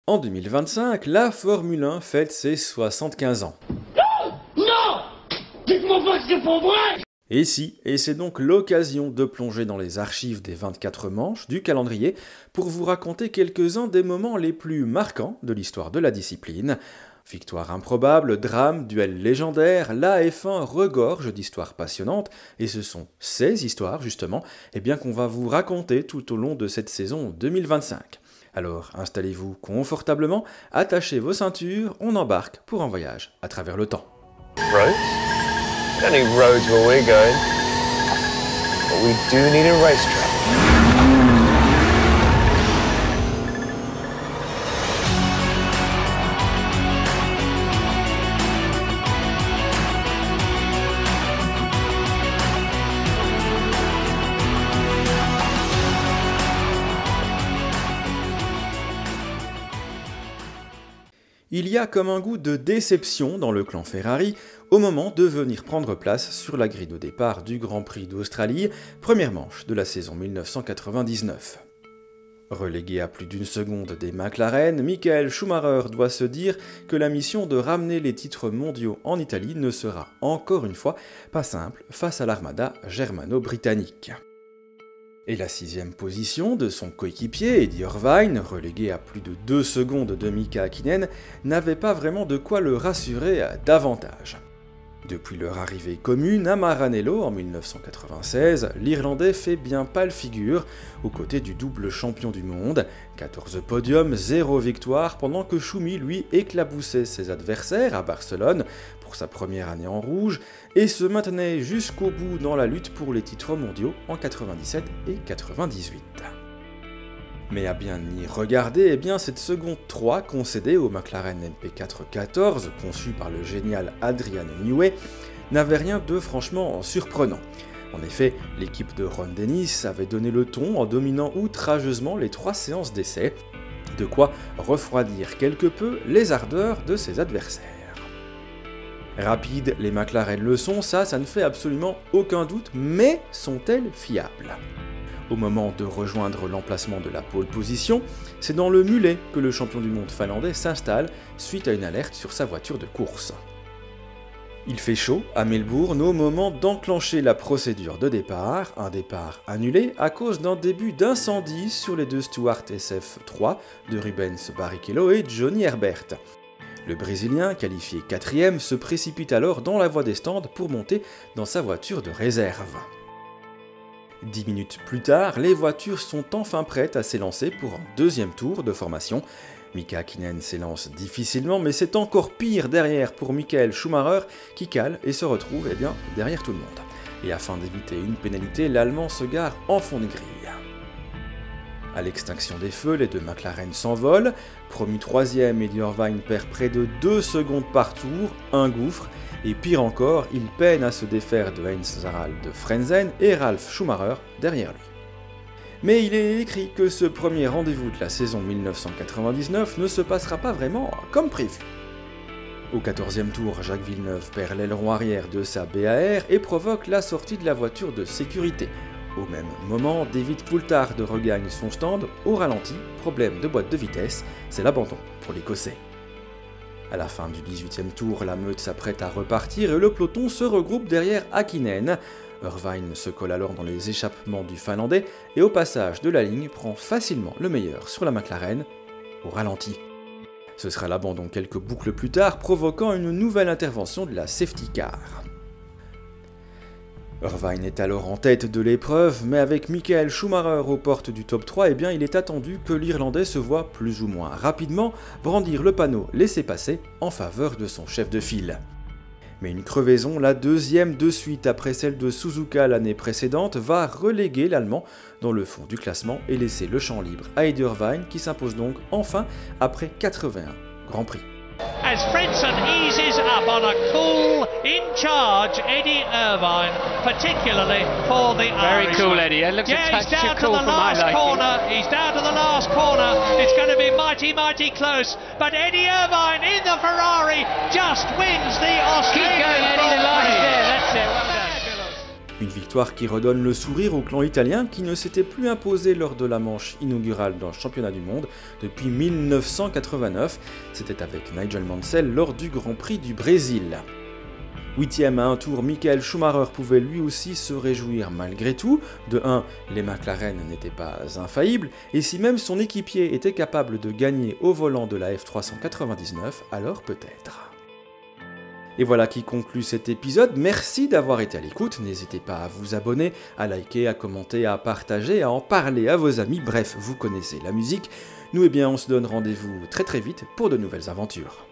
En 2025, la Formule 1 fête ses 75 ans. Non! Dites-moi pas que c'est pas vrai! Et si, et c'est donc l'occasion de plonger dans les archives des 24 manches du calendrier pour vous raconter quelques-uns des moments les plus marquants de l'histoire de la discipline. Victoire improbable, drame, duel légendaire, la F1 regorge d'histoires passionnantes, et ce sont ces histoires, justement, qu'on va vous raconter tout au long de cette saison 2025. Alors installez-vous confortablement, attachez vos ceintures, on embarque pour un voyage à travers le temps. Roads? We don't need roads where we're going, but we do need a racetrack. Il y a comme un goût de déception dans le clan Ferrari au moment de venir prendre place sur la grille de départ du Grand Prix d'Australie, première manche de la saison 1999. Relégué à plus d'une seconde des McLaren, Michael Schumacher doit se dire que la mission de ramener les titres mondiaux en Italie ne sera encore une fois pas simple face à l'armada germano-britannique. Et la 6e position de son coéquipier, Eddie Irvine, relégué à plus de 2 secondes de Mika Häkkinen, n'avait pas vraiment de quoi le rassurer davantage. Depuis leur arrivée commune à Maranello en 1996, l'Irlandais fait bien pâle figure aux côtés du double champion du monde, 14 podiums, 0 victoire, pendant que Schumi lui éclaboussait ses adversaires à Barcelone pour sa première année en rouge et se maintenait jusqu'au bout dans la lutte pour les titres mondiaux en 97 et 98. Mais à bien y regarder, cette seconde 3 concédée au McLaren MP4-14, conçu par le génial Adrian Newey, n'avait rien de franchement surprenant. En effet, l'équipe de Ron Dennis avait donné le ton en dominant outrageusement les 3 séances d'essai, de quoi refroidir quelque peu les ardeurs de ses adversaires. Rapides, les McLaren le sont, ça ne fait absolument aucun doute, mais sont-elles fiables ? Au moment de rejoindre l'emplacement de la pole position, c'est dans le mulet que le champion du monde finlandais s'installe suite à une alerte sur sa voiture de course. Il fait chaud à Melbourne au moment d'enclencher la procédure de départ, un départ annulé à cause d'un début d'incendie sur les 2 Stewart SF3 de Rubens Barrichello et Johnny Herbert. Le Brésilien, qualifié 4e, se précipite alors dans la voie des stands pour monter dans sa voiture de réserve. 10 minutes plus tard, les voitures sont enfin prêtes à s'élancer pour un 2e tour de formation. Mika Häkkinen s'élance difficilement, mais c'est encore pire derrière pour Michael Schumacher qui cale et se retrouve derrière tout le monde. Et afin d'éviter une pénalité, l'Allemand se gare en fond de grille. À l'extinction des feux, les 2 McLaren s'envolent. Promu 3e, Eddie Irvine perd près de 2 secondes par tour, un gouffre. Et pire encore, il peine à se défaire de Heinz-Harald Frentzen et Ralf Schumacher derrière lui. Mais il est écrit que ce premier rendez-vous de la saison 1999 ne se passera pas vraiment comme prévu. Au 14e tour, Jacques Villeneuve perd l'aileron arrière de sa BAR et provoque la sortie de la voiture de sécurité. Au même moment, David Coulthard regagne son stand au ralenti, problème de boîte de vitesse, c'est l'abandon pour l'Écossais. À la fin du 18e tour, la meute s'apprête à repartir et le peloton se regroupe derrière Häkkinen. Irvine se colle alors dans les échappements du Finlandais et au passage de la ligne prend facilement le meilleur sur la McLaren au ralenti. Ce sera l'abandon quelques boucles plus tard, provoquant une nouvelle intervention de la safety car. Irvine est alors en tête de l'épreuve, mais avec Michael Schumacher aux portes du top 3, il est attendu que l'Irlandais se voit plus ou moins rapidement brandir le panneau laissez-passer en faveur de son chef de file. Mais une crevaison, la 2e de suite après celle de Suzuka l'année précédente, va reléguer l'Allemand dans le fond du classement et laisser le champ libre à Eddie Irvine qui s'impose donc enfin après 81 Grands Prix. As Frentzen eases up on a cool, in-charge Eddie Irvine, particularly for the Very Irishman. cool, Eddie. It looks a touch too cool for my liking. He's down to the last corner. It's going to be mighty close. But Eddie Irvine in the Ferrari just wins the Australian Keep going, Eddie. The Grand line's Prix. there. That's it. Well done. Une victoire victoire qui redonne le sourire au clan italien qui ne s'était plus imposé lors de la manche inaugurale dans le championnat du monde depuis 1989. C'était avec Nigel Mansell lors du Grand Prix du Brésil. 8e à un tour, Michael Schumacher pouvait lui aussi se réjouir malgré tout. De 1, les McLaren n'étaient pas infaillibles, et si même son équipier était capable de gagner au volant de la F399, alors peut-être. Et voilà qui conclut cet épisode, merci d'avoir été à l'écoute, n'hésitez pas à vous abonner, à liker, à commenter, à partager, à en parler à vos amis, bref, vous connaissez la musique. Nous on se donne rendez-vous très vite pour de nouvelles aventures.